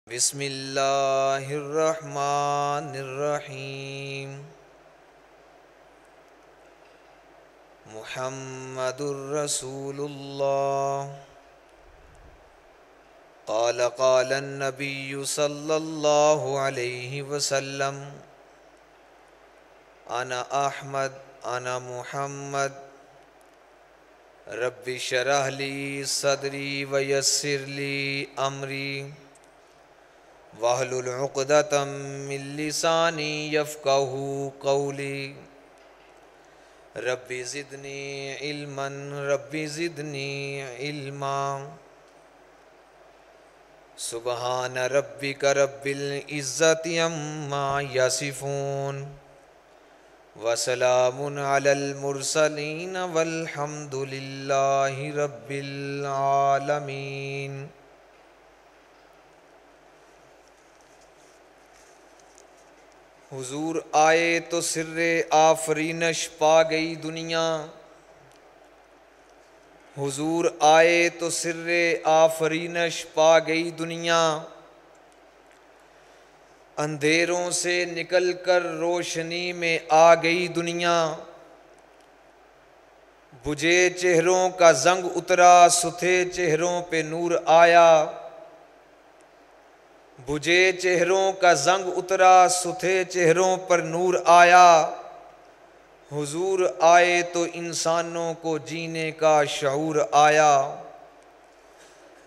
बिस्मिल्लाहिर्रहमानिर्रहीम। मुहम्मदुर रसूलुल्लाह। क़ाल क़ालन नबिय्यु सल्लल्लाहु अलैहि वसल्लम। अना अहमद अना मुहम्मद। रब्बि शरह ली सदरी व यस्सिर ली अमरी वहलुल उक़दतम मिन लिसानी यफ़क़हू क़ौली। Rabbi ज़िदनी इल्मन rabbi ज़िदनी इल्मा। सुबहान रब्बिक रब्बिल इज़्ज़ति अम्मा यसिफ़ून व सलामुन अलल मुरसलीन वल्हम्दुलिल्लाहि रब्बिल आलमीन। हुजूर आए तो सिर्रे आफरीनश पा गई दुनिया। हुजूर आए तो सिर्रे आफरीनश पा गई दुनिया। अंधेरों से निकलकर रोशनी में आ गई दुनिया। बुझे चेहरों का जंग उतरा सुथे चेहरों पे नूर आया। बुझे चेहरों का जंग उतरा सुथे चेहरों पर नूर आया। हुजूर आए तो इंसानों को जीने का शऊर आया।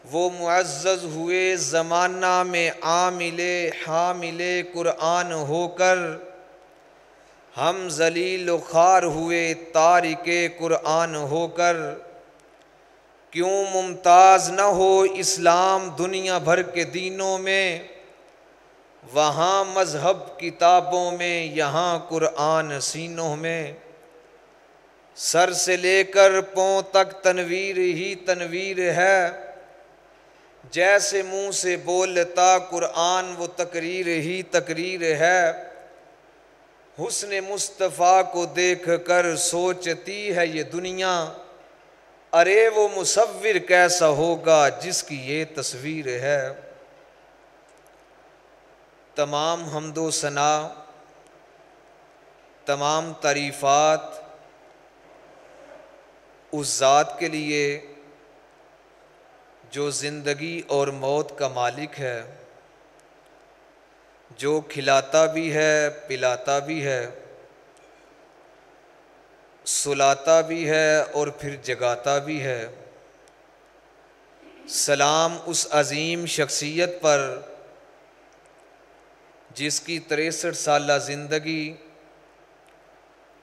वो मुअज़्ज़ज़ हुए ज़माना में आमिले हामिले कुरान होकर। हम ज़लील ख़ार हुए तारिके कुरान होकर। क्यों मुमताज़ न हो इस्लाम दुनिया भर के दीनों में। वहाँ मज़हब किताबों में यहाँ कुरान सीनों में। सर से लेकर पाँव तक तनवीर ही तनवीर है। जैसे मुँह से बोलता कुरान वो तकरीर ही तकरीर है। हुस्न मुस्तफ़ा को देख कर सोचती है ये दुनिया। अरे वो मुसव्विर कैसा होगा जिसकी ये तस्वीर है। तमाम हम्दो सना तमाम तारीफ़ात उस ज़ात के लिए जो ज़िंदगी और मौत का मालिक है। जो खिलाता भी है पिलाता भी है सुलाता भी है और फिर जगाता भी है। सलाम उस अज़ीम शख्सियत पर जिसकी 63 साला ज़िंदगी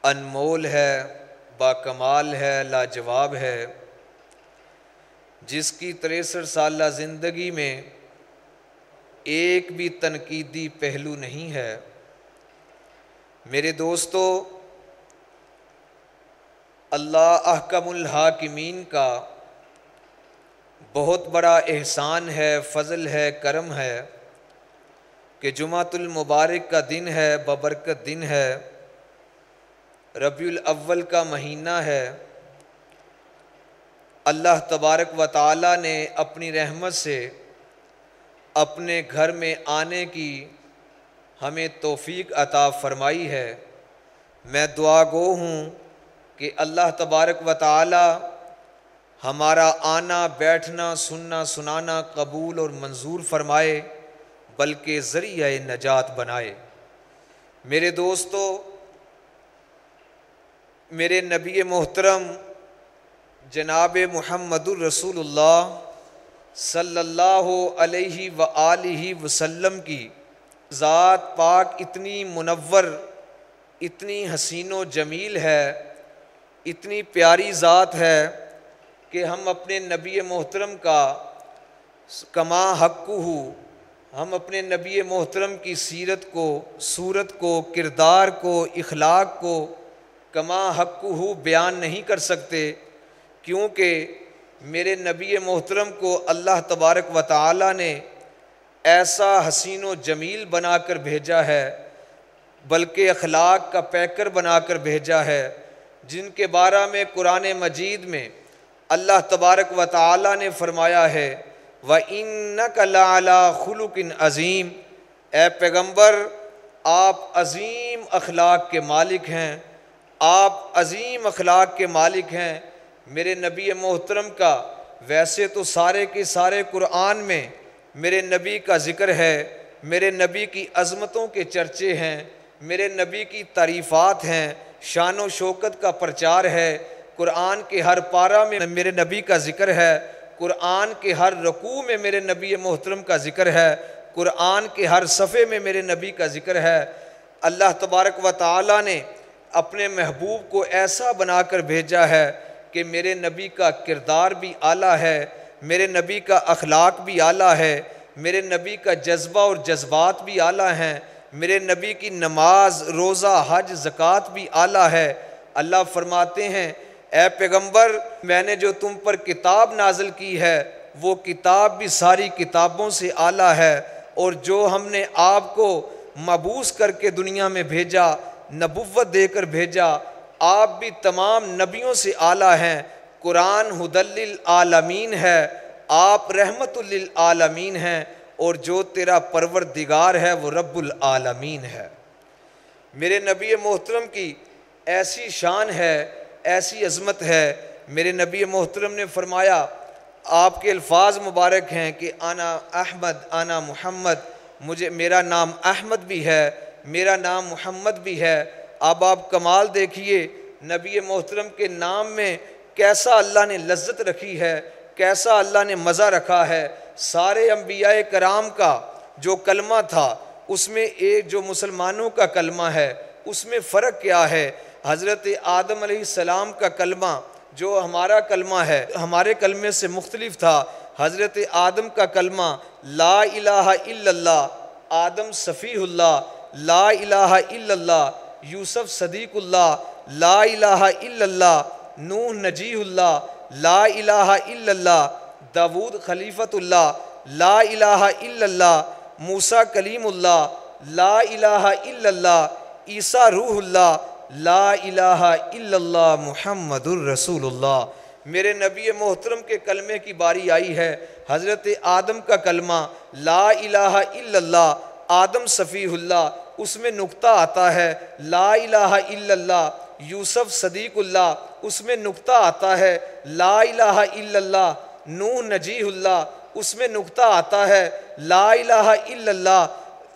अनमोल है बाकमाल है लाजवाब है। जिसकी 63 साला ज़िंदगी में एक भी तनकीदी पहलू नहीं है। मेरे दोस्तों, अल्लाह अहकमुल हाकिमीन का बहुत बड़ा एहसान है फ़ज़ल है करम है कि जुमातुल मुबारक का दिन है बबरकत दिन है। रबीउल अव्वल का महीना है। अल्लाह तबारक व तआला ने अपनी रहमत से अपने घर में आने की हमें तौफ़ीक अता फ़रमाई है। मैं दुआ गो हूँ कि अल्लाह तबारक व तआला हमारा आना बैठना सुनना सुनाना कबूल और मंजूर फरमाए बल्कि ज़रिया नजात बनाए। मेरे दोस्तों, मेरे नबी मोहतरम जनाब मुहम्मदुर रसूलुल्लाह सल्लल्लाहु अलैहि व आलिहि वसल्लम की ज़ात पाक इतनी मुनव्वर इतनी हसीनो जमील है इतनी प्यारी ज़ात है कि हम अपने नबी मोहतरम का कमा हक़्क़ुहु हम अपने नबी मोहतरम की सीरत को सूरत को किरदार को इखलाक को कमा हक़्क़ुहु बयान नहीं कर सकते। क्योंकि मेरे नबी मोहतरम को अल्लाह तबारक व तआला ने ऐसा हसीन व जमील बनाकर भेजा है बल्कि अखलाक का पैकर बनाकर भेजा है। जिनके बारे में कुरान मजीद में अल्लाह तबारक व तआला ने फरमाया है व इन्नका लअला खुलुकिन अज़ीम। ए पैगम्बर, आप अज़ीम अखलाक के मालिक हैं, आप अज़ीम अखलाक के मालिक हैं। मेरे नबी मोहतरम का वैसे तो सारे के सारे कुरान में मेरे नबी का ज़िक्र है, मेरे नबी की अज़मतों के चर्चे हैं, मेरे नबी की तारीफ़ात हैं, शान व शौकत का प्रचार है। कुरान के हर पारा में मेरे नबी का ज़िक्र है, कुरान के हर रकू में मेरे नबी मोहतरम का ज़िक्र है, कुरान के हर सफ़े में मेरे नबी का ज़िक्र है। अल्लाह तबारक व तआला ने अपने महबूब को ऐसा बनाकर भेजा है कि मेरे नबी का किरदार भी आला है, मेरे नबी का अखलाक भी आला है, मेरे नबी का जज्बा और जज्बात भी आला हैं, मेरे नबी की नमाज, रोज़ा, हज, ज़कात भी आला है। अल्लाह फरमाते हैं, ए पैगम्बर, मैंने जो तुम पर किताब नाज़िल की है वो किताब भी सारी किताबों से आला है, और जो हमने आपको मबूस करके दुनिया में भेजा, नबुव्वत देकर भेजा, आप भी तमाम नबियों से आला हैं। कुरान हुदल लिल आलमीन है, आप रहमतुल लिल आलमीन हैं, और जो तेरा परवरदिगार है वो रब्बुल आलमीन है। मेरे नबी मोहतरम की ऐसी शान है, ऐसी अज़मत है। मेरे नबी मोहतरम ने फरमाया, आपके अल्फाज मुबारक हैं कि आना अहमद, आना मुहम्मद, मुझे मेरा नाम अहमद भी है, मेरा नाम मुहम्मद भी है। अब आप कमाल देखिए, नबी मोहतरम के नाम में कैसा अल्लाह ने लज्जत रखी है, कैसा अल्लाह ने मज़ा रखा है। सारे अंबियाए कराम का जो कलमा था उसमें एक जो मुसलमानों का कलमा है उसमें फ़र्क क्या है। हज़रत आदम अलैहिस्सलाम का कलमा जो हमारा कलमा है, हमारे कलमे से मुख्तलिफ था। हज़रत आदम का कलमा ला इलाहा इल्लल्लाह, आदम सफ़ीहुल्लाह, ला इलाहा इल्लल्लाह, यूसुफ सदीकुल्लाह, ला इलाहा इल्लल्लाह, नूह नजीहुल्लाह, ला इलाहा इल्लल्लाह, दाऊद खलीफतुल्लाह, ला इलाहा इल्लल्लाह, मूसा कलीमुल्लाह, ला इलाहा इल्लल्लाह, ईसा रूहुल्लाह, ला इलाहा इल्लल्लाह, मुहम्मदुर रसूलुल्लाह। मेरे नबी मोहतरम के कलमे की बारी आई है। हज़रत आदम का कलमा ला इलाहा इल्लल्लाह, आदम सफ़ीहुल्लाह, उसमें नुक्ता आता है ला इलाहा इल्लल्लाह। यूसुफ सदीकुल्लाह, उसमें नुक्ता आता है ला इलाहा इल्लल्लाह। नूह नजीहुल्लाह, उसमें नुक्ता आता है ला इलाहा इल्लल्लाह।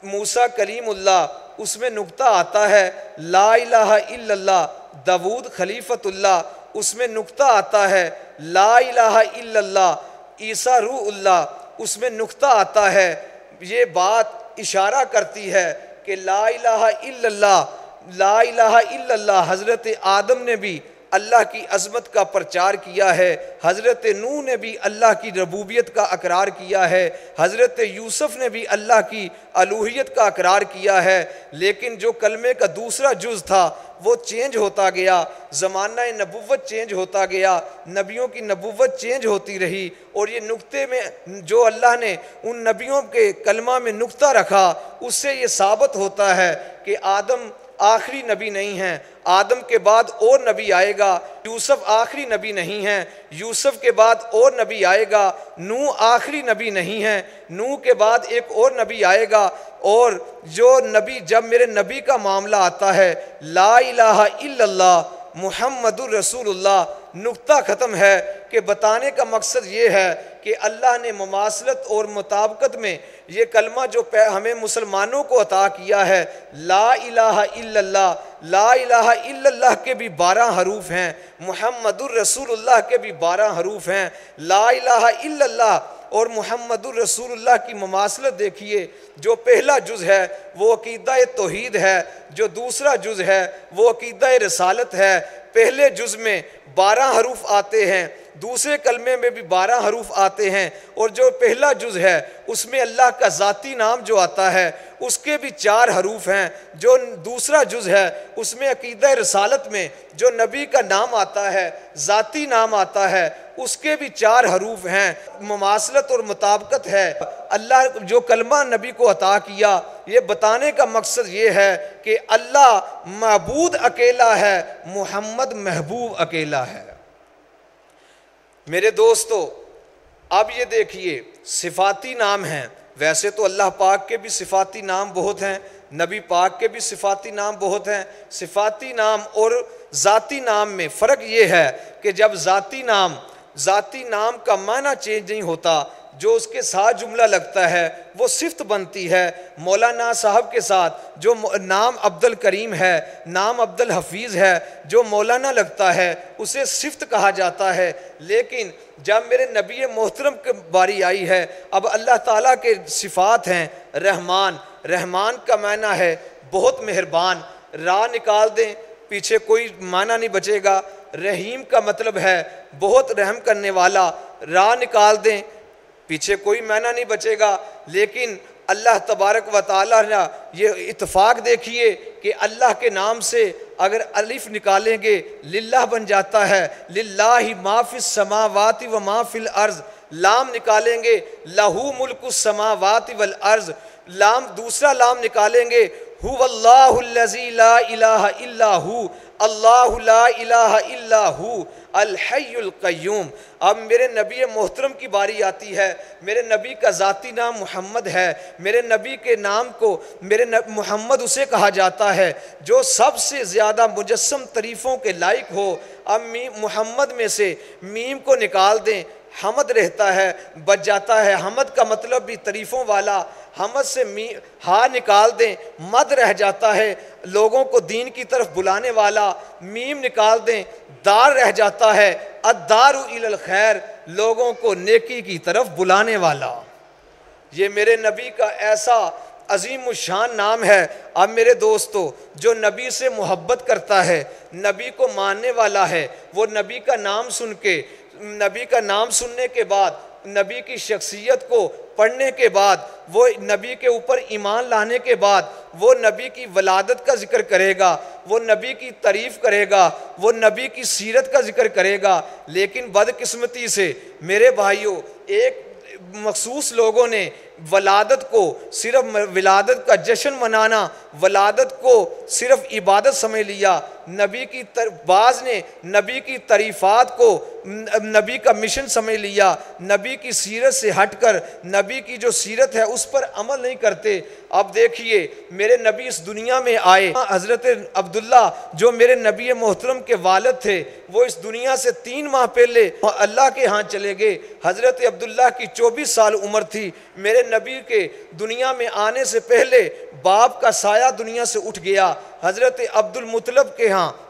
मूसा कलीमुल्लाह, उसमें नुक्ता आता है ला इलाहा इल्लल्लाह। दाऊद खलीफतुल्लाह, उसमें नुक्ता आता है ला इलाहा इल्लल्लाह। ईसा रूहुल्लाह, उसमें नुक्ता आता है। ये बात इशारा करती है कि ला इलाहा इल्लल्लाह, ला इलाहा इल्लल्लाह। हज़रत आदम ने भी अल्लाह की अज़मत का प्रचार किया है, हज़रत नूह ने भी अल्लाह की रबूबियत का अकरार किया है, हज़रत यूसुफ ने भी अल्लाह की अलूहियत का अकरार किया है। लेकिन जो कलमे का दूसरा जुज़ था वो चेंज होता गया, ज़माना नबुव्वत चेंज होता गया, नबियों की नबुव्वत चेंज होती रही। और ये नुक्ते में जो अल्लाह ने उन नबियों के कलमा में नुक्ता रखा, उससे ये साबित होता है कि आदम आखिरी नबी नहीं हैं, आदम के बाद और नबी आएगा। यूसुफ आखिरी नबी नहीं हैं, यूसुफ के बाद और नबी आएगा। नूह आखिरी नबी नहीं हैं, नूह के बाद एक और नबी आएगा। और जो नबी, जब मेरे नबी का मामला आता है ला इलाहा इल्लल्लाह मुहम्मदुर रसूलुल्लाह, नुक्ता ख़त्म है। कि बताने का मकसद ये है कि अल्लाह ने मुमासलत और मुताबकत में ये कलमा जो हमें मुसलमानों को अता किया है, ला इलाहा इल्लल्लाह, ला इलाहा इल्लल्लाह के भी 12 हरूफ हैं, मुहम्मदुर रसूलुल्लाह के भी 12 हरूफ हैं। ला इलाहा इल्लल्लाह और मुहम्मदुर रसूलुल्लाह की मुमासलत देखिए। जो पहला जुज़ है वो अकीदा तौहीद है, जो दूसरा जुज़ है वो अकीदा रसालत है। पहले जुज़ में 12 हरूफ आते हैं, दूसरे कलमे में भी 12 हरूफ आते हैं। और जो पहला जुज़ है उसमें अल्लाह का ज़ाती नाम जो आता है उसके भी 4 हरूफ हैं। जो दूसरा जुज़ है उसमें अकीदा रसालत में जो नबी का नाम आता है, ज़ाती नाम आता है, उसके भी 4 हरूफ हैं। मुमासलत और मुताबकत है। अल्लाह जो कलमा नबी को अता किया, ये बताने का मकसद ये है कि अल्लाह माबूद अकेला है, मुहम्मद महबूब अकेला है। मेरे दोस्तों, अब ये देखिए सिफाती नाम हैं। वैसे तो अल्लाह पाक के भी सिफाती नाम बहुत हैं, नबी पाक के भी सिफाती नाम बहुत हैं। सिफाती नाम और ज़ाती नाम में फ़र्क ये है कि जब ज़ाती नाम का माना चेंज नहीं होता, जो उसके साथ जुमला लगता है वो सिफ्त बनती है। मौलाना साहब के साथ जो नाम अब्दुल करीम है, नाम अब्दुल हफीज़ है, जो मौलाना लगता है उसे सिफ्त कहा जाता है। लेकिन जब मेरे नबी मोहतरम की बारी आई है, अब अल्लाह ताला के सिफ़ात हैं रहमान। रहमान का माना है बहुत मेहरबान, रा निकाल दें पीछे कोई माना नहीं बचेगा। रहीम का मतलब है बहुत रहम करने वाला, रा निकाल दें पीछे कोई माना नहीं बचेगा। लेकिन अल्लाह तबारक व तआला ने ये इत्तेफाक देखिए कि अल्लाह के नाम से अगर अलिफ निकालेंगे लिल्लाह बन जाता है, लिल्लाहि मा फिस समावाति व मा फिल अर्ज़। लाम निकालेंगे लहू मुल्कुस समावाति वल अर्ज़। लाम दूसरा लाम निकालेंगे हुवल्लाहुल्लज़ी ला इलाहा इल्ला हु, अल्लाहु ला इलाहा इल्ला हु अल हय्युल क़य्यूम। अब मेरे नबी मोहतरम की बारी आती है। मेरे नबी का ज़ाती नाम मोहम्मद है। मेरे नबी के नाम को मोहम्मद उसे कहा जाता है जो सबसे ज़्यादा मुजस्सम तरीफ़ों के लायक हो। अब मोहम्मद में से मीम को निकाल दें, हमद रहता है, बच जाता है। हमद का मतलब भी तरीफ़ों वाला। हमद से हा निकाल दें, मद रह जाता है, लोगों को दीन की तरफ बुलाने वाला। मीम निकाल दें, दार रह जाता है, अद्दारु इलल खैर, लोगों को नेकी की तरफ बुलाने वाला। ये मेरे नबी का ऐसा अजीम शान नाम है। अब मेरे दोस्तों, जो नबी से मोहब्बत करता है, नबी को मानने वाला है, वो नबी का नाम सुन के, नबी का नाम सुनने के बाद, नबी की शख्सियत को पढ़ने के बाद, वो नबी के ऊपर ईमान लाने के बाद, वो नबी की वलादत का जिक्र करेगा, वो नबी की तारीफ़ करेगा, वो नबी की सीरत का जिक्र करेगा। लेकिन बदकिस्मती से मेरे भाइयों, एक मखसूस लोगों ने वलादत को सिर्फ विलादत का जश्न मनाना, वलादत को सिर्फ इबादत समझ लिया। नबी की बाज़ ने नबी की तारीफ़ात को नबी का मिशन समझ लिया। नबी की सीरत से हटकर नबी की जो सीरत है उस पर अमल नहीं करते। अब देखिए, मेरे नबी इस दुनिया में आए, हज़रत अब्दुल्ला जो मेरे नबी मोहतरम के वालिद थे, वो इस दुनिया से 3 माह पहले अल्लाह के यहाँ चले गए। हज़रत अब्दुल्ला की 24 साल उम्र थी। मेरे नबी के दुनिया में आने से पहले बाप का साया दुनिया से उठ गया। हज़रत अब्दुल मुतलब के यहाँ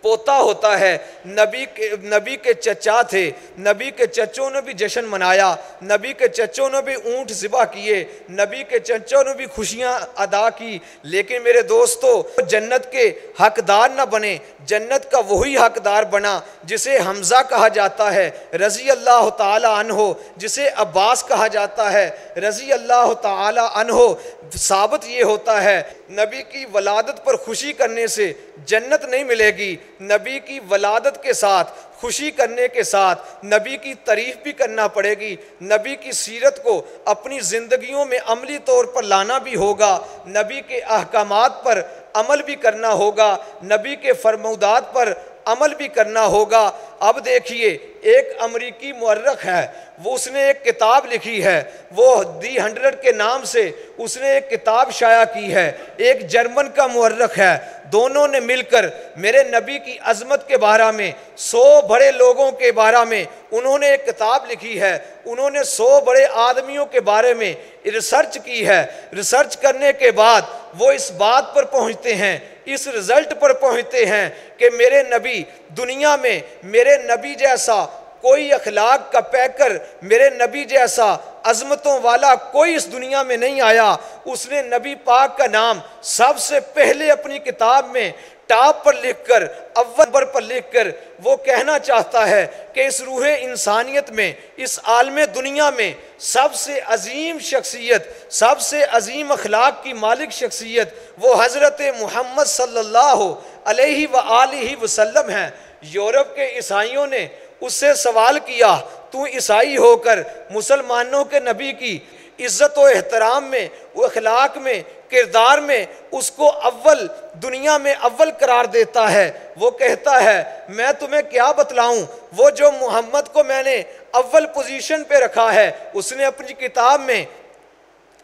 पोता होता है, नबी के चचा थे, नबी के चचों ने भी जश्न मनाया, नबी के चचों ने भी ऊँट ज़िबा किए, नबी के चचों ने भी खुशियाँ अदा की। लेकिन मेरे दोस्तों, जन्नत के हकदार न बने, जन्नत का वही हकदार बना जिसे हमज़ा कहा जाता है रज़ी अल्लाह ताला अन्हो, जिसे अब्बास कहा जाता है रज़ी अल्लाह ताला अन्हो। साबित ये होता है, नबी की वलादत पर खुशी करने से जन्नत नहीं मिलेगी। नबी की वलादत के साथ खुशी करने के साथ नबी की तारीफ़ भी करना पड़ेगी। नबी की सीरत को अपनी ज़िंदगियों में अमली तौर पर लाना भी होगा। नबी के अहकामात पर अमल भी करना होगा, नबी के फरमाउदात पर अमल भी करना होगा। अब देखिए, एक अमरीकी मुअर्रिख है, वो उसने एक किताब लिखी है, वो दी 100 के नाम से उसने एक किताब शाया की है। एक जर्मन का मुअर्रिख है, दोनों ने मिलकर मेरे नबी की अज़मत के बारे में, 100 बड़े लोगों के बारे में उन्होंने एक किताब लिखी है। उन्होंने 100 बड़े आदमियों के बारे में रिसर्च की है। रिसर्च करने के बाद वो इस बात पर पहुँचते हैं, इस रिज़ल्ट पर पहुँचते हैं कि मेरे नबी, दुनिया में मेरे नबी जैसा कोई अखलाक का पैकर, मेरे नबी जैसा अज़मतों वाला कोई इस दुनिया में नहीं आया। उसने नबी पाक का नाम सबसे पहले अपनी किताब में टॉप पर लिखकर, अव्वल नंबर पर लिखकर वो कहना चाहता है कि इस रूह इंसानियत में, इस आलम दुनिया में सबसे अजीम शख्सियत, सबसे अजीम अखलाक की मालिक शख्सियत वो हज़रत मुहम्मद सल्लल्लाहु अलैहि व आलिहि वसल्लम है। यूरोप के ईसाइयों ने उससे सवाल किया, तू ईसाई होकर मुसलमानों के नबी की इज़्ज़त व एहतराम में, वो अखलाक में, किरदार में उसको अव्वल, दुनिया में अव्वल करार देता है। वो कहता है मैं तुम्हें क्या बतलाऊं, वो जो मोहम्मद को मैंने अव्वल पोजीशन पे रखा है, उसने अपनी किताब में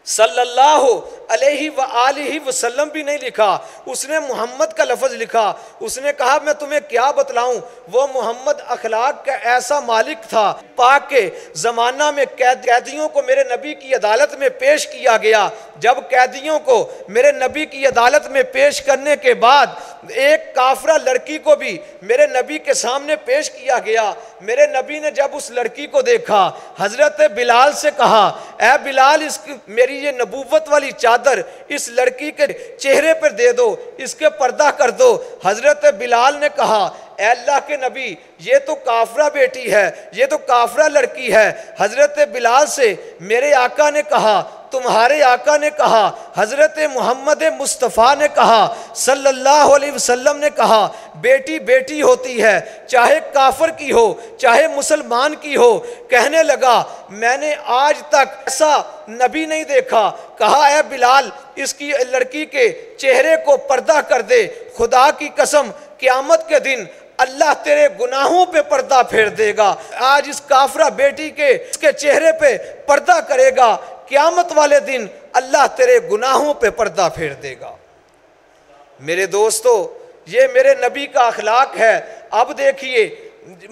सल्लल्लाहु अलैहि व आलिहि वसल्लम भी नहीं लिखा, उसने मोहम्मद का लफ्ज़ लिखा। उसने कहा मैं तुम्हें क्या बतलाऊं, वो मोहम्मद अखलाक का ऐसा मालिक था। पाक के ज़माना में कैदियों को मेरे नबी की अदालत में पेश किया गया। जब कैदियों को मेरे नबी की अदालत में पेश करने के बाद एक काफरा लड़की को भी मेरे नबी के सामने पेश किया गया। मेरे नबी ने जब उस लड़की को देखा, हज़रत बिलाल से कहा, ऐ बिलाल, मेरी ये नबूवत वाली चादर इस लड़की के चेहरे पर दे दो, इसके पर्दा कर दो। हज़रत बिलाल ने कहा, ऐ अल्लाह के नबी, ये तो काफरा बेटी है, ये तो काफरा लड़की है। हज़रत बिलाल से मेरे आका ने कहा, तुम्हारे आका ने कहा, हज़रत मोहम्मद मुस्तफ़ा ने कहा, सल्लल्लाहु अलैहि वसल्लम ने कहा, बेटी बेटी होती है, चाहे काफर की हो चाहे मुसलमान की हो। कहने लगा मैंने आज तक ऐसा नबी नहीं देखा। कहा है बिलाल, इसकी लड़की के चेहरे को पर्दा कर दे, खुदा की कसम क़यामत के दिन अल्लाह तेरे गुनाहों पे पर्दा फेर देगा। आज इस काफरा बेटी के इसके चेहरे पे पर्दा करेगा, क़यामत वाले दिन अल्लाह तेरे गुनाहों पे पर्दा फेर देगा। मेरे दोस्तों, ये मेरे नबी का अखलाक है। अब देखिए,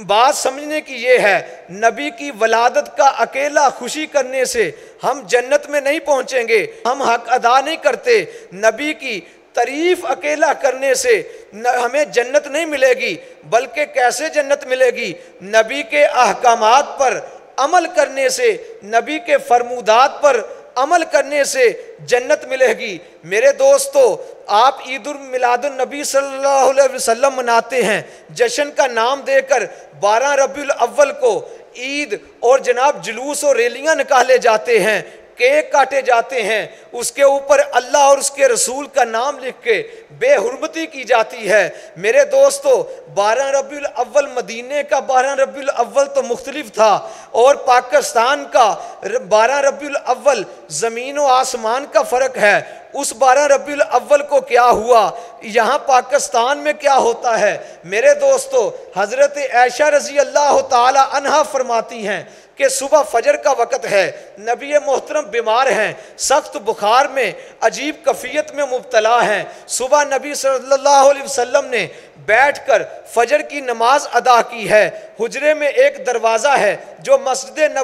बात समझने की ये है, नबी की वलादत का अकेला खुशी करने से हम जन्नत में नहीं पहुंचेंगे। हम हक अदा नहीं करते। नबी की तारीफ अकेला करने से हमें जन्नत नहीं मिलेगी, बल्कि कैसे जन्नत मिलेगी? नबी के अहकामात पर अमल करने से, नबी के फरमूदात पर अमल करने से जन्नत मिलेगी। मेरे दोस्तों, आप ईद उल मिलादुन नबी सल्लल्लाहु अलैहि वसल्लम मनाते हैं। जश्न का नाम देकर 12 रबीउल अव्वल को ईद और जनाब जुलूस और रैलियां निकाले जाते हैं, केक काटे जाते हैं, उसके ऊपर अल्लाह और उसके रसूल का नाम लिख के बेहुरमती की जाती है। मेरे दोस्तों, 12 रबीउल अव्वल मदीने का 12 रबीउल अव्वल तो मुख्तलिफ था, और पाकिस्तान का 12 रबीउल अव्वल ज़मीन व आसमान का फ़र्क है। उस 12 रबीउल अव्वल को क्या हुआ, यहाँ पाकिस्तान में क्या होता है? मेरे दोस्तों, हज़रत आयशा रज़ी अल्लाह ताला अन्हा फरमाती हैं कि सुबह फजर का वक़्त है, नबी मोहतरम बीमार हैं, सख्त बुखार में, अजीब कफ़ियत में मुब्तला हैं। सुबह नबी सल्लल्लाहु अलैहि वसल्लम ने बैठकर फजर की नमाज अदा की है। हुजरे में एक दरवाज़ा है जो मस्जिद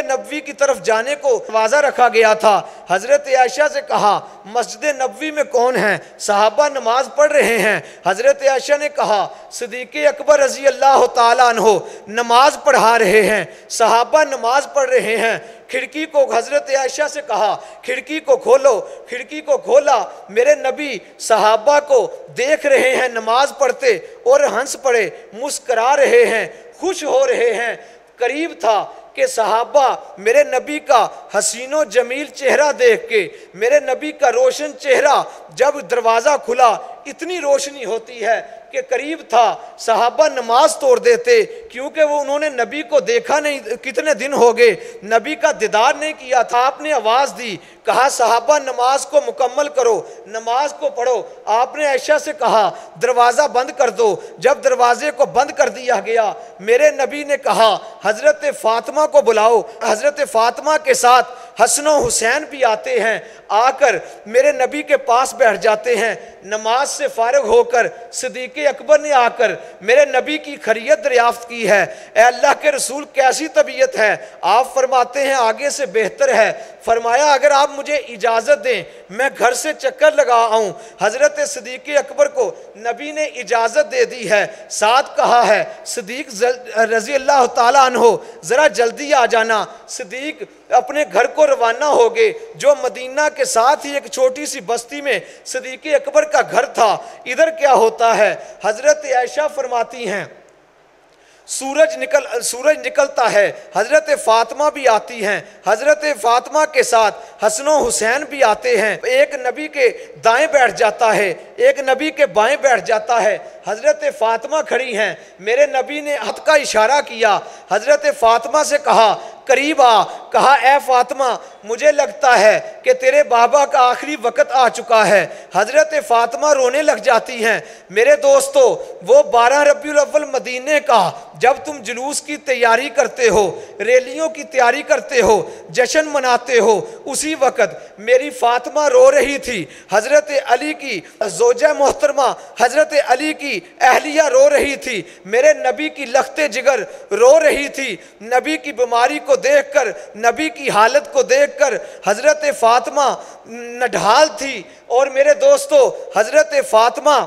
नबवी की तरफ जाने को दरवाज़ा रखा गया था। हज़रत आयशा से कहा, मस्जिद नबवी में कौन है? सहाबा नमाज पढ़ रहे हैं। हज़रत आयशा ने कहा, सिद्दीक़ अकबर रज़ी अल्लाह ताला अन्हो नमाज पढ़ा रहे हैं, सहाबा नमाज पढ़ रहे हैं। खिड़की को हज़रत आयशा से कहा, खिड़की को खोलो। खिड़की को खोला, मेरे नबी सहाबा को देख रहे हैं नमाज पढ़ते, और हंस पड़े, मुस्करा रहे हैं, खुश हो रहे हैं। करीब था कि सहाबा मेरे नबी का हसीनो जमील चेहरा देख के, मेरे नबी का रोशन चेहरा, जब दरवाज़ा खुला इतनी रोशनी होती है कि करीब था सहाबा नमाज तोड़ देते, क्योंकि वो उन्होंने नबी को देखा नहीं, कितने दिन हो गए, नबी का दीदार नहीं किया था। आपने आवाज़ दी, कहा सहाबा नमाज को मुकम्मल करो, नमाज को पढ़ो। आपने आयशा से कहा दरवाज़ा बंद कर दो। जब दरवाजे को बंद कर दिया गया, मेरे नबी ने कहा हज़रत फ़ातिमा को बुलाओ। हज़रत फ़ातिमा के साथ हसन व हुसैन भी आते हैं, आकर मेरे नबी के पास बैठ जाते हैं। नमाज से फारिग होकर सिद्दीक़ अकबर ने आकर मेरे नबी की खैरियत दरियाफ्त की है। ए अल्लाह के रसूल, कैसी तबीयत है? आप फरमाते हैं आगे से बेहतर है। फरमाया अगर आप मुझे इजाज़त दें मैं घर से चक्कर लगा आऊँ। हज़रत सिद्दीक़ अकबर को नबी ने इजाज़त दे दी है। साथ कहा है सिद्दीक़ रज़ी अल्लाह ताला अन्हो ज़रा जल्दी आ जाना। सिद्दीक़ अपने घर को रवाना हो गए, जो मदीना के साथ ही एक छोटी सी बस्ती में सिद्दीक़ अकबर का घर था। इधर क्या होता है, हज़रत आयशा फरमाती हैं सूरज निकलता है, हजरत फातिमा भी आती हैं, हजरत फातिमा के साथ हसन हुसैन भी आते हैं। एक नबी के दाएं बैठ जाता है, एक नबी के बाएं बैठ जाता है। हजरत फातिमा खड़ी हैं, मेरे नबी ने हाथ का इशारा किया, हजरत फातिमा से कहा करीब आ। कहा ए फातिमा, मुझे लगता है कि तेरे बाबा का आखिरी वक्त आ चुका है। हजरत फातिमा रोने लग जाती हैं। मेरे दोस्तों, वो 12 रबीउल अव्वल मदीने का जब तुम जुलूस की तैयारी करते हो, रैलियों की तैयारी करते हो, जश्न मनाते हो, उसी वक्त मेरी फातिमा रो रही थी। हजरत अली की जोजा मोहतरमा हजरत अली की अहलिया रो रही थी। मेरे नबी की लख्ते जिगर रो रही थी। नबी की बीमारी को देखकर, नबी की हालत को देखकर हजरत फातिमा नढाल थी। और मेरे दोस्तों, हजरत फातिमा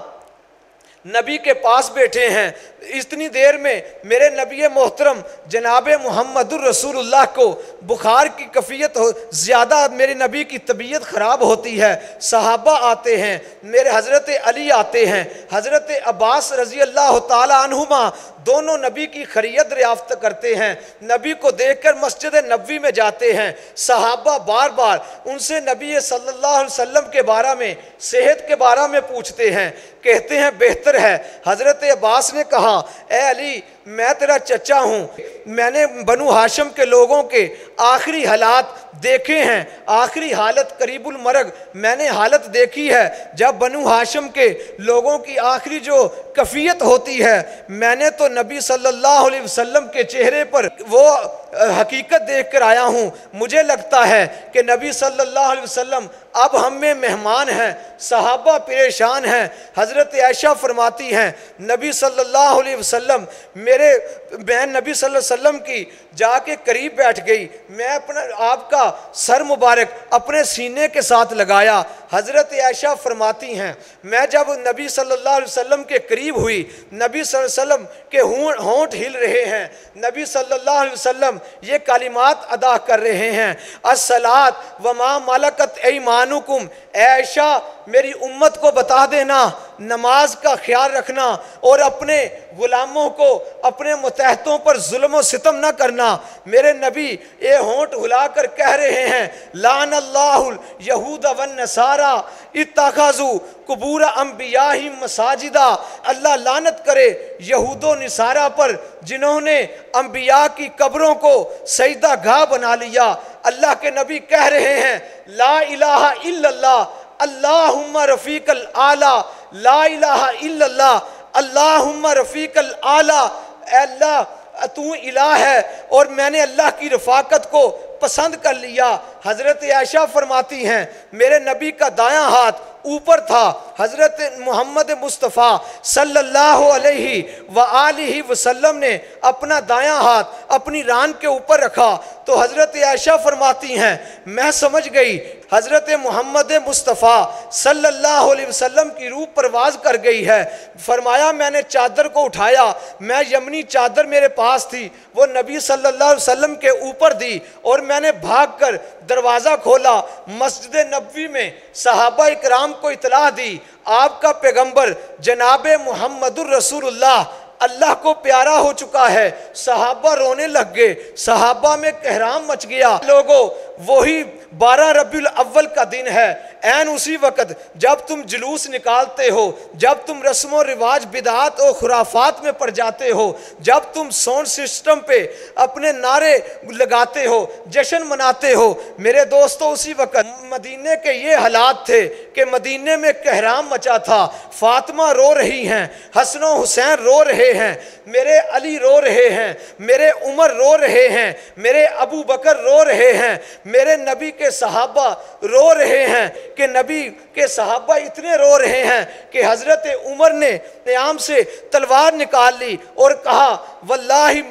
नबी के पास बैठे हैं। इतनी देर में मेरे नबी मोहतरम जनाब मुहम्मदुर रसूलुल्लाह को बुखार की कफ़ियत हो ज़्यादा, मेरे नबी की तबीयत ख़राब होती है। सहाबा आते हैं, मेरे हज़रत अली आते हैं, हज़रत अब्बास रज़ी अल्लाह ताला अन्हुमा दोनों नबी की खैरियत दरियाफ्त करते हैं। नबी को देखकर मस्जिद नबवी में जाते हैं। सहाबा बार बार उनसे नबी सल्लल्लाहु अलैहि वसल्लम के बारे में, सेहत के बारे में पूछते हैं। कहते हैं बेहतर है। हज़रत अब्बास ने कहा ए अली, मैं तेरा चचा हूँ, मैंने बनु हाशिम के लोगों के आखिरी हालात देखे हैं, आखिरी हालत करीबुल मरग मैंने हालत देखी है। जब बनु हाशिम के लोगों की आखिरी जो कफ़ियत होती है, मैंने तो नबी सल्लल्लाहु अलैहि वसल्लम के चेहरे पर वो हकीकत देख कर आया हूँ। मुझे लगता है कि नबी सल्लल्लाहु अलैहि वसल्लम अब हम में मेहमान हैं। सहाबा परेशान हैं। हज़रत आयशा फरमाती हैं नबी सल्लल्लाहु अलैहि वसल्लम मैं नबी सल्लल्लाहु अलैहि वसल्लम की जाके करीब बैठ गई। मैं अपना आपका सर मुबारक अपने सीने के साथ लगाया। हज़रत आयशा फरमाती हैं मैं जब नबी सल्लल्लाहु अलैहि वसल्लम के करीब हुई, नबी सल्लल्लाहु अलैहि वसल्लम के होंठ हिल रहे हैं। नबी सल्लल्लाहु अलैहि वसल्लम ये कालिमात अदा कर रहे हैं, अस्सलात व मा मलकत ऐमानुकुम। आयशा, मेरी उम्मत को बता देना, नमाज का ख्याल रखना और अपने गुलामों को, अपने मुतहतों पर जुल्म व सितम न करना। मेरे नबी ये होंठ हिलाकर कह रहे हैं लानल्लाहुल यहूद वन नसारा इत्तखज़ू कुबूर अंबियाहिम मसाजिदा। अल्लाह लानत करे यहूदो निसारा पर जिन्होंने अंबिया की कब्रों को सजदा गाह बना लिया। अल्लाह के नबी कह रहे हैं ला इलाहा इल्लल्लाह अल्लाहुम्मा रफ़ीकल आला, ला इलाहा इल्लल्लाह अल्लाहुम्मा रफ़ीकल आला। अल्लाह तू इलाह है और मैंने अल्लाह की रफ़ाकत को पसंद कर लिया। हज़रत आयशा फरमाती हैं मेरे नबी का दायां हाथ ऊपर था। हज़रत मोहम्मद मुस्तफ़ा सल्लल्लाहु अलैहि व आलिहि वसल्लम ने अपना दायां हाथ अपनी रान के ऊपर रखा तो हज़रत आयशा फरमाती हैं मैं समझ गई हज़रत मोहम्मद मुस्तफ़ा सल्लल्लाहु अलैहि वसल्लम की रूह परवाज कर गई है। फरमाया मैंने चादर को उठाया, मैं यमनी चादर मेरे पास थी, वो नबी सल्लल्लाहु अलैहि वसल्लम के ऊपर दी और मैंने भागकर दरवाज़ा खोला। मस्जिद नबवी में सहाबा इकराम को इतला दी आपका पैगंबर जनाब मुहम्मदुर रसूलुल्लाह अल्लाह को प्यारा हो चुका है। सहाबा रोने लग गए, सहाबा में कहराम मच गया। लोगों, वही 12 रबीउल अव्वल का दिन है। ऐन उसी वक्त जब तुम जुलूस निकालते हो, जब तुम रस्म रिवाज बिदात और खुराफात में पड़ जाते हो, जब तुम साउंड सिस्टम पे अपने नारे लगाते हो, जश्न मनाते हो। मेरे दोस्तों, उसी वक्त मदीने के ये हालात थे कि मदीने में कहराम मचा था। फातिमा रो रही हैं, हसन हुसैन रो रहे हैं, मेरे अली रो रहे हैं, मेरे उमर रो रहे हैं, मेरे अबू बकर रो रहे हैं, मेरे नबी के सहाबा रो रहे हैं कि नबी के सहाबा इतने रो रहे हैं कि हज़रत उमर ने क़याम से तलवार निकाल ली और कहा वल्लाही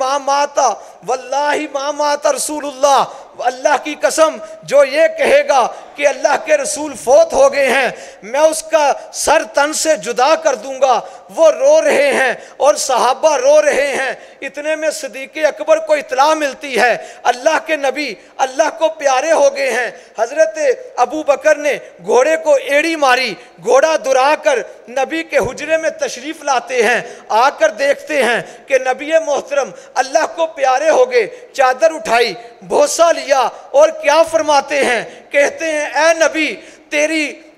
मा माता रसूलुल्लाह अल्लाह की कसम, जो ये कहेगा कि अल्लाह के रसूल फौत हो गए हैं, मैं उसका सर तन से जुदा कर दूंगा। वो रो रहे हैं और सहाबा रो रहे हैं। इतने में सिद्दीक़ अकबर को इत्तला मिलती है अल्लाह के नबी अल्लाह को प्यारे हो गए हैं। हजरत अबू बकर ने घोड़े को एड़ी मारी, घोड़ा दुरा कर नबी के हुजरे में तशरीफ लाते हैं। आकर देखते हैं कि नबी मोहतरम अल्लाह को प्यारे हो गए। चादर उठाई, भोसा लिया और क्या फरमाते हैं, कहते हैं ऐ नबी,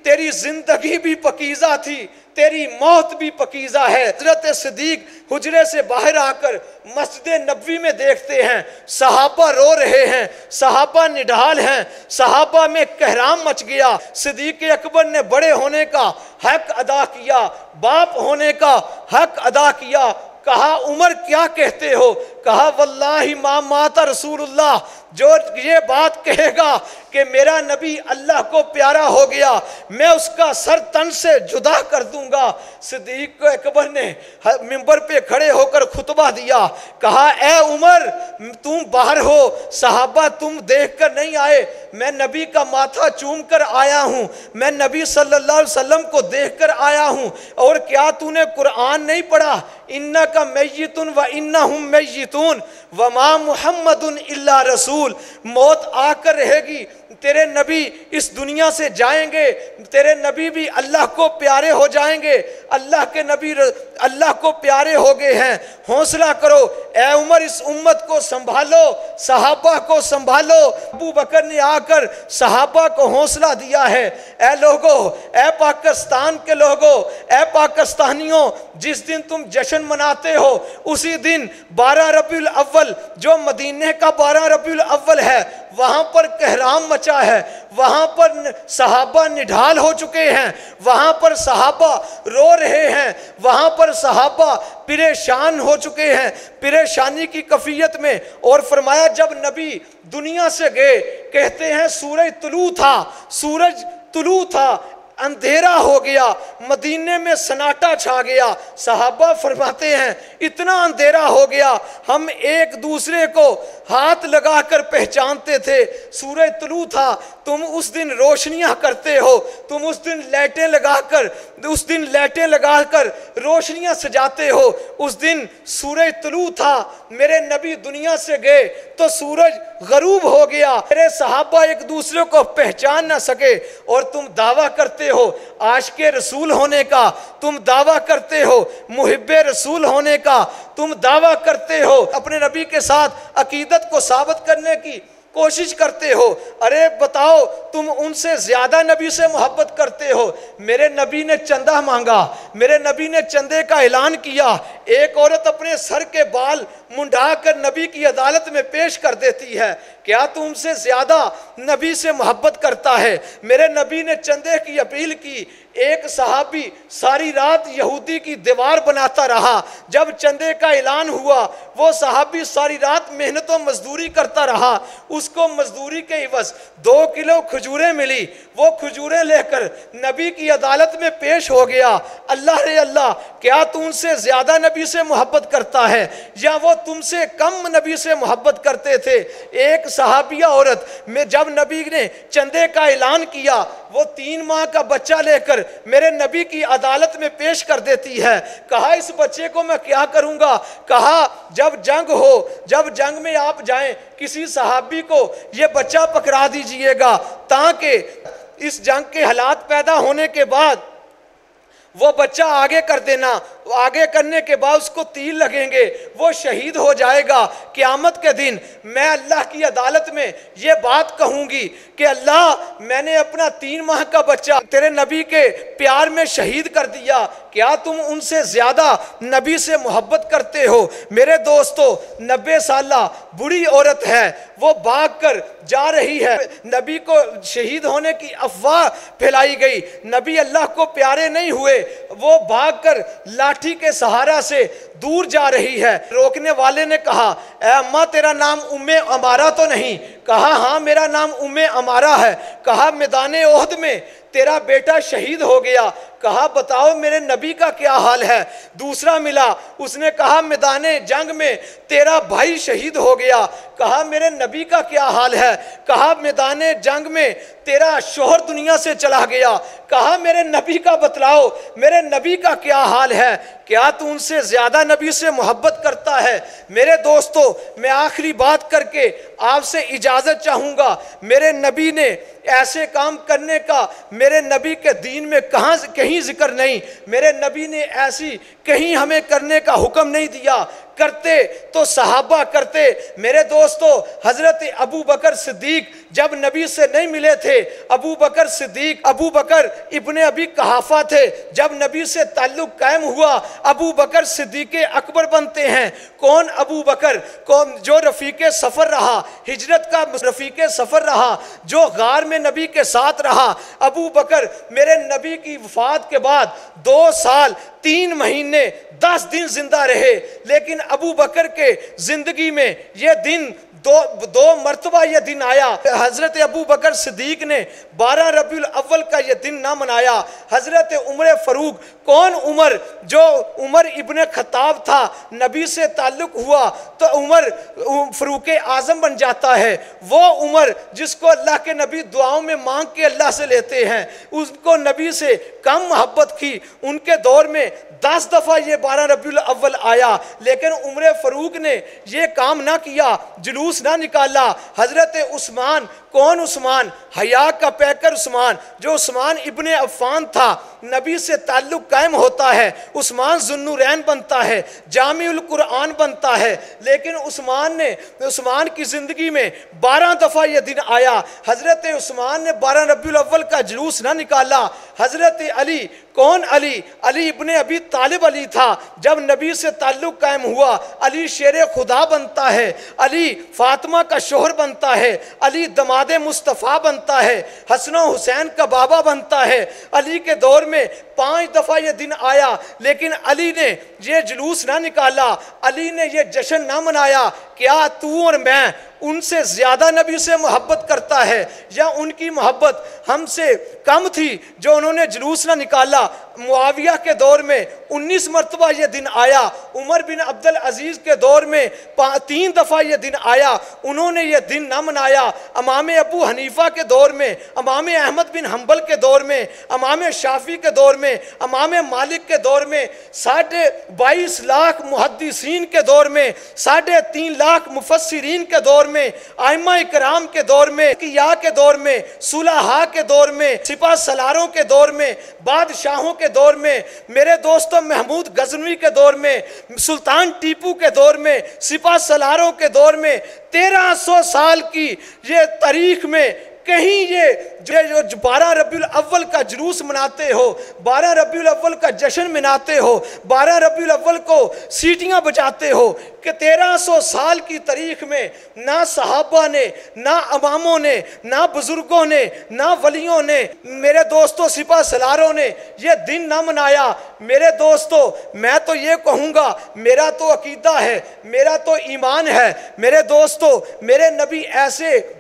तेरी जिंदगी भी पकीज़ा थी, तेरी मौत भी पकीज़ा है। हजरत सिद्दीक हुजरे से बाहर आकर मस्जिद नबवी में देखते हैं, सहाबा रो रहे हैं, सहाबा निढाल हैं, सहाबा में कहराम मच गया। सिद्दीक अकबर ने बड़े होने का हक अदा किया, बाप होने का हक अदा किया। कहा उमर क्या कहते हो? कहा वल्लाही मा माता रसूलुल्लाह, जो ये बात कहेगा कि मेरा नबी अल्लाह को प्यारा हो गया, मैं उसका सर तन से जुदा कर दूंगा। सिद्दीक अकबर ने मिंबर पे खड़े होकर खुतबा दिया। कहा ए उमर, तुम बाहर हो, सहाबा तुम देख कर नहीं आए, मैं नबी का माथा चूम कर आया हूं, मैं नबी सल्लल्लाहु अलैहि वसल्लम को देख कर आया हूं। और क्या तूने कुरान नहीं पढ़ा? इन्ना का मैयितुन व इन्नहुम मैयितून व मा मुहम्मदुन इल्ला रसूल। मौत आकर रहेगी, तेरे नबी इस दुनिया से जाएंगे, तेरे नबी भी अल्लाह को प्यारे हो जाएंगे। अल्लाह के नबी अल्लाह को प्यारे हो गए हैं। हौसला करो ए उमर, इस उम्मत को संभालो, सहाबा को संभालो। अबू बकर ने आकर सहाबा को हौसला दिया है। ए लोगो, ए पाकिस्तान के लोगो, ए पाकिस्तानियों, जिस दिन तुम जश्न मनाते हो उसी दिन 12 रबीउल अव्वल, जो मदीने का 12 रबीउल अव्वल है, वहां पर कहराम मचा है, वहां पर सहाबा निढाल हो चुके हैं, वहां पर सहाबा रो रहे हैं, वहां पर सहाबा परेशान हो चुके हैं, परेशानी की कैफियत में। और फरमाया जब नबी दुनिया से गए, कहते हैं सूरज तुलू था, अंधेरा हो गया, मदीने में सन्नाटा छा गया। सहाबा फरमाते हैं इतना अंधेरा हो गया, हम एक दूसरे को हाथ लगाकर पहचानते थे। सूरज तुलू था, तुम उस दिन रोशनियां करते हो, तुम उस दिन लाइटें लगाकर रोशनियां सजाते हो। उस दिन सूरज तुलू था, मेरे नबी दुनिया से गए तो सूरज गरूब हो गया, मेरे सहाबा एक दूसरे को पहचान ना सके। और तुम दावा करते हो आशिक़े रसूल होने का, तुम दावा करते हो मुहिब्बे रसूल होने का, तुम दावा करते हो अपने नबी के साथ अकीदत को साबित करने की कोशिश करते हो। अरे बताओ, तुम उनसे ज्यादा नबी से मोहब्बत करते हो। मेरे नबी ने चंदा मांगा, मेरे नबी ने चंदे का ऐलान किया। एक औरत अपने सर के बाल मुंडा कर नबी की अदालत में पेश कर देती है, क्या तू उनसे ज्यादा नबी से मोहब्बत करता है? मेरे नबी ने चंदे की अपील की। एक सहाबी सारी रात यहूदी की दीवार बनाता रहा। जब चंदे का ऐलान हुआ, वो सहाबी सारी रात मेहनत और मजदूरी करता रहा। उसको मजदूरी के इवज 2 किलो खजूरें मिली। वो खजूरें लेकर नबी की अदालत में पेश हो गया। अल्लाह रे अल्लाह, क्या तू उनसे ज्यादा नबी से मोहब्बत करता है या वो तुमसे कम नबी से मोहब्बत करते थे? एक सहाबिया औरत में जब नबी ने चंदे का ऐलान किया, वो 3 माह का बच्चा लेकर मेरे नबी की अदालत में पेश कर देती है। कहा इस बच्चे को मैं क्या करूंगा? कहा जब जंग हो, जब जंग में आप जाएं, किसी सहाबी को ये बच्चा पकड़ा दीजिएगा, ताकि इस जंग के हालात पैदा होने के बाद वो बच्चा आगे कर देना। आगे करने के बाद उसको तीर लगेंगे, वो शहीद हो जाएगा। क़यामत के दिन मैं अल्लाह की अदालत में ये बात कहूँगी कि अल्लाह, मैंने अपना 3 माह का बच्चा तेरे नबी के प्यार में शहीद कर दिया, क्या तुम उनसे ज़्यादा नबी से मोहब्बत करते हो? मेरे दोस्तों, 90 साला बूढ़ी औरत है, वो भाग कर जा रही है। नबी को शहीद होने की अफवाह फैलाई गई, नबी अल्लाह को प्यारे नहीं हुए, वो भाग कर लाठी लाठी के सहारा से दूर जा रही है। रोकने वाले ने कहा, ए अम्मा तेरा नाम उम्मे अमारा तो नहीं? कहा हाँ मेरा नाम उम्मे अमारा है। कहा मैदान ओहद में तेरा बेटा शहीद हो गया। कहा बताओ मेरे नबी का क्या हाल है? दूसरा मिला, उसने कहा मैदान जंग में तेरा भाई शहीद हो गया। कहा मेरे नबी का क्या हाल है? कहा मैदान जंग में तेरा शोहर दुनिया से चला गया। कहा मेरे नबी का बतलाओ, मेरे नबी का क्या हाल है? क्या तू उनसे ज्यादा नबी से मोहब्बत करता है? मेरे दोस्तों, मैं आखिरी बात करके आपसे इजाजत चाहूंगा। मेरे नबी ने ऐसे काम करने का मेरे नबी के दीन में कहीं जिक्र नहीं। मेरे नबी ने ऐसी कहीं हमें करने का हुक्म नहीं दिया। करते तो सहाबा करते। मेरे दोस्तों, हजरत अबू बकर सिद्दीक जब नबी से नहीं मिले थे, अबू बकर सिद्दीक अबू बकर इब्ने अबी कहाफा थे। जब नबी से ताल्लुक कायम हुआ, अबू बकर सिद्दीक अकबर बनते हैं। कौन अबू बकर? कौन? जो रफीके सफर रहा, हिजरत का रफीके सफर रहा, जो गार में नबी के साथ रहा। अबू बकर मेरे नबी की वफात के बाद 2 साल 3 महीने 10 दिन जिंदा रहे। लेकिन अबू बकर के जिंदगी में यह दिन दो मर्तबा यह दिन आया। हजरत अबू बकर सिद्दीक ने 12 रबीउल अव्वल का यह दिन ना मनाया। हजरत उमर फारूक, कौन उमर? जो उमर इब्ने खत्ताब था, नबी से ताल्लुक हुआ तो उमर फारूक आजम बन जाता है। वो उमर जिसको अल्लाह के नबी दुआओं में मांग के अल्लाह से लेते हैं, उसको नबी से कम मोहब्बत की। उनके दौर में 10 दफा ये 12 रबीउल अव्वल आया, लेकिन उमर फारूक ने ये काम ना किया, जुलूस ना निकाला। हजरत उस्मान, कौन उस्मान? हया का पैकर उस्मान, जो उस्मान इब्ने अफ़ान था। नबी से ताल्लुक कायम होता है, उस्मान ज़ुन्नूरैन बनता है, जामिउल कुरान बनता है। लेकिन उस्मान की ज़िंदगी में 12 दफ़ा यह दिन आया। हजरत उस्मान ने 12 रबीउल अव्वल का जुलूस ना निकाला। हजरत अली, कौन अली? अली इब्ने अबी तालिब अली था। जब नबी से ताल्लुक कायम हुआ, अली शेर खुदा बनता है, अली फातिमा का शोहर बनता है, अली दमादे मुस्तफ़ा बनता है, हसन हुसैन का बाबा बनता है। अली के दौर में 5 दफ़ा यह दिन आया, लेकिन अली ने यह जुलूस ना निकाला, अली ने यह जश्न ना मनाया। क्या तू और मैं उनसे ज़्यादा नबी से मोहब्बत करता है, या उनकी मोहब्बत हमसे कम थी जो उन्होंने जुलूस ना निकाला? मुआविया के दौर में 19 मरतबा यह दिन आया। उमर बिन अब्दुल अजीज़ के दौर में 3 दफ़ा यह दिन आया, उन्होंने यह दिन ना मनाया। इमाम अबू हनीफा के दौर में, इमाम अहमद बिन हम्बल के दौर में, इमाम शाफी के दौर में, इमाम मालिक के दौर में, 22.5 लाख मुहद्दिसीन के दौर में, 3.5 लाख मुफस्सिरीन के दौर में, आइमा इकराम के दौर में, किया के दौर में, सुलहा के दौर में, सिपा सलारों के दौर में, बादशाहों के दौर में, मेरे दोस्तों महमूद गजनवी के दौर में, सुल्तान टीपू के दौर में, सिपा सलारों के दौर में, 1300 साल की ये तारीख में कहीं ये जो 12 रबीउल अव्वल का जुलूस मनाते हो, 12 रबीउल अव्वल का जश्न मनाते हो, 12 रबीउल अव्वल को सीटियां बजाते हो, कि 1300 साल की तारीख में ना सहाबा ने, ना इमामों ने, ना बुजुर्गों ने, ना वलियों ने, मेरे दोस्तों सिपा सलारों ने यह दिन ना मनाया। मेरे दोस्तों, मैं तो ये कहूँगा, मेरा तो अकीदा है, मेरा तो ईमान है। मेरे दोस्तों, मेरे नबी ऐसे,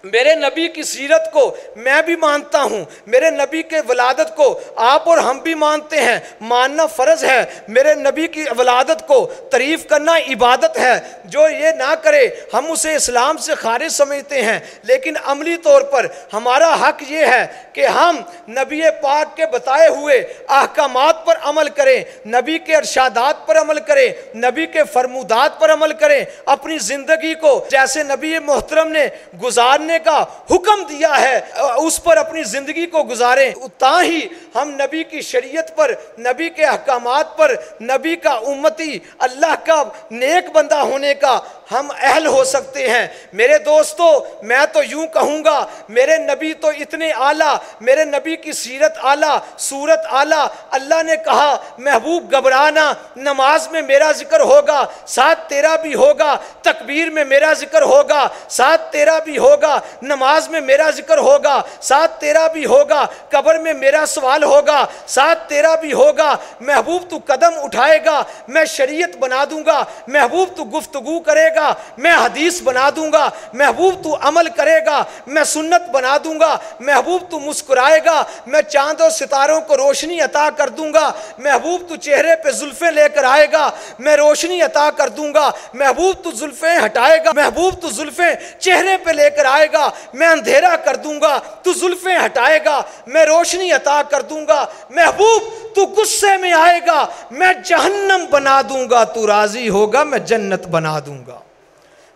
मेरे नबी की सीरत को मैं भी मानता हूँ, मेरे नबी के वलादत को आप और हम भी मानते हैं, मानना फ़र्ज़ है। मेरे नबी की वलादत को तारीफ़ करना इबादत है। जो ये ना करे हम उसे इस्लाम से खारिज समझते हैं। लेकिन अमली तौर पर हमारा हक ये है कि हम नबी पाक के बताए हुए अहकामात पर अमल करें, नबी के इरशादात पर अमल करें, नबी के फरमूदात पर अमल करें। अपनी ज़िंदगी को जैसे नबी मोहतरम ने गुजारने का हुक्म दिया है, उस पर अपनी जिंदगी को गुजारें। ताही हम नबी की शरीयत पर, नबी के अहकामात पर, नबी का उम्मती, अल्लाह का नेक बंदा होने का हम अहल हो सकते हैं। मेरे दोस्तों, मैं तो यूं कहूँगा, मेरे नबी तो इतने आला, मेरे नबी की सीरत आला, सूरत आला। अल्लाह ने कहा कहा महबूब घबराना, नमाज में मेरा जिक्र होगा, साथ तेरा भी होगा, तकबीर में मेरा जिक्र होगा, साथ तेरा भी होगा, नमाज में मेरा जिक्र होगा, साथ तेरा भी होगा, कब्र में मेरा सवाल होगा, साथ तेरा भी होगा। महबूब तू कदम उठाएगा, मैं शरीयत बना दूंगा। महबूब तू गुफ्तगू करेगा, मैं हदीस बना दूंगा। महबूब तू अमल करेगा, मैं सुन्नत बना दूंगा। महबूब तू मुस्कुराएगा, मैं चांद और सितारों को रोशनी अता कर दूंगा। महबूब तू चेहरे पे जुल्फे लेकर आएगा, मैं रोशनी अता कर दूंगा। महबूब तू जुल्फे हटाएगा, महबूब तू जुल्फे चेहरे पे लेकर आएगा, मैं अंधेरा कर दूंगा। तू जुल्फे हटाएगा, मैं रोशनी अता कर दूंगा। महबूब तू गुस्से में आएगा, मैं जहन्नम बना दूंगा। तू राजी होगा, मैं जन्नत बना दूंगा।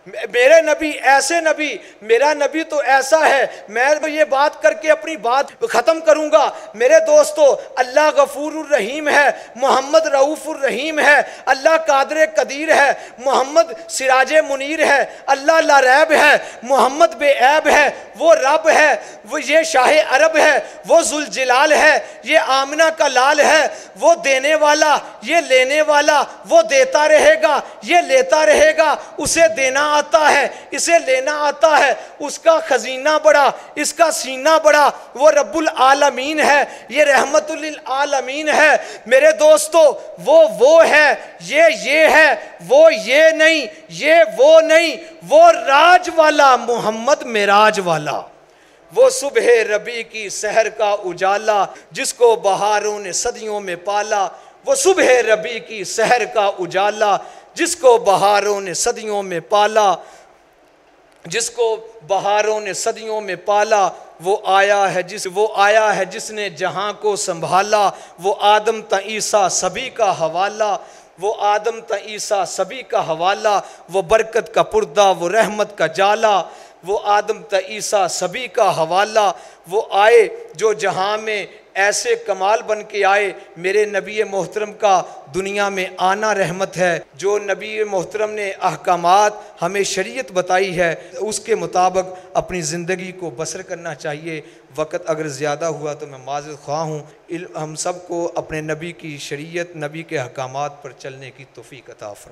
मेरे नबी ऐसे नबी, मेरा नबी तो ऐसा है। मैं ये बात करके अपनी बात ख़त्म करूँगा। मेरे दोस्तों, अल्लाह गफूरुर रहीम है, मोहम्मद रऊफ़ुर रहीम है, अल्लाह कादिर कदीर है, मोहम्मद सिराज मुनीर है, अल्लाह लारैब है, मोहम्मद बेऐब है, वो रब है, वो ये शाह अरब है, वो जुल जलाल है, ये आमना का लाल है, वो देने वाला, ये लेने वाला, वो देता रहेगा, ये लेता रहेगा। उसे देना आता है, इसे लेना आता है, उसका खजीना बड़ा, इसका सीना बड़ा। वो रब्बुल आलमीन है, ये रहमतुल लिल आलमीन है। मेरे दोस्तों, वो है, ये है, वो ये नहीं, ये वो नहीं, वो राज वाला मोहम्मद मेराज वाला, वो सुबह रबी की सहर का उजाला, जिसको बहारों ने सदियों में पाला। वो सुबह रबी की सहर का उजाला, जिसको बहारों ने सदियों में पाला, जिसको बहारों ने सदियों में पाला। वो आया है जिसने जहां को संभाला। वो आदम ता ईसा सभी का हवाला, वो आदम ता ईसा सभी का हवाला। वो बरकत का पर्दा, वो रहमत का जाला, वो आदम ता ईसा सभी का हवाला। वो आए जो जहां में ऐसे कमाल बन के आए। मेरे नबी मोहतरम का दुनिया में आना रहमत है। जो नबी मोहतरम ने अहकामात हमें शरीयत बताई है, उसके मुताबिक अपनी ज़िंदगी को बसर करना चाहिए। वक़्त अगर ज़्यादा हुआ तो मैं माज़िर ख्वाह हूँ। हम सब को अपने नबी की शरीयत, नबी के अहकामात पर चलने की तौफ़ीक़ अता फरमाए।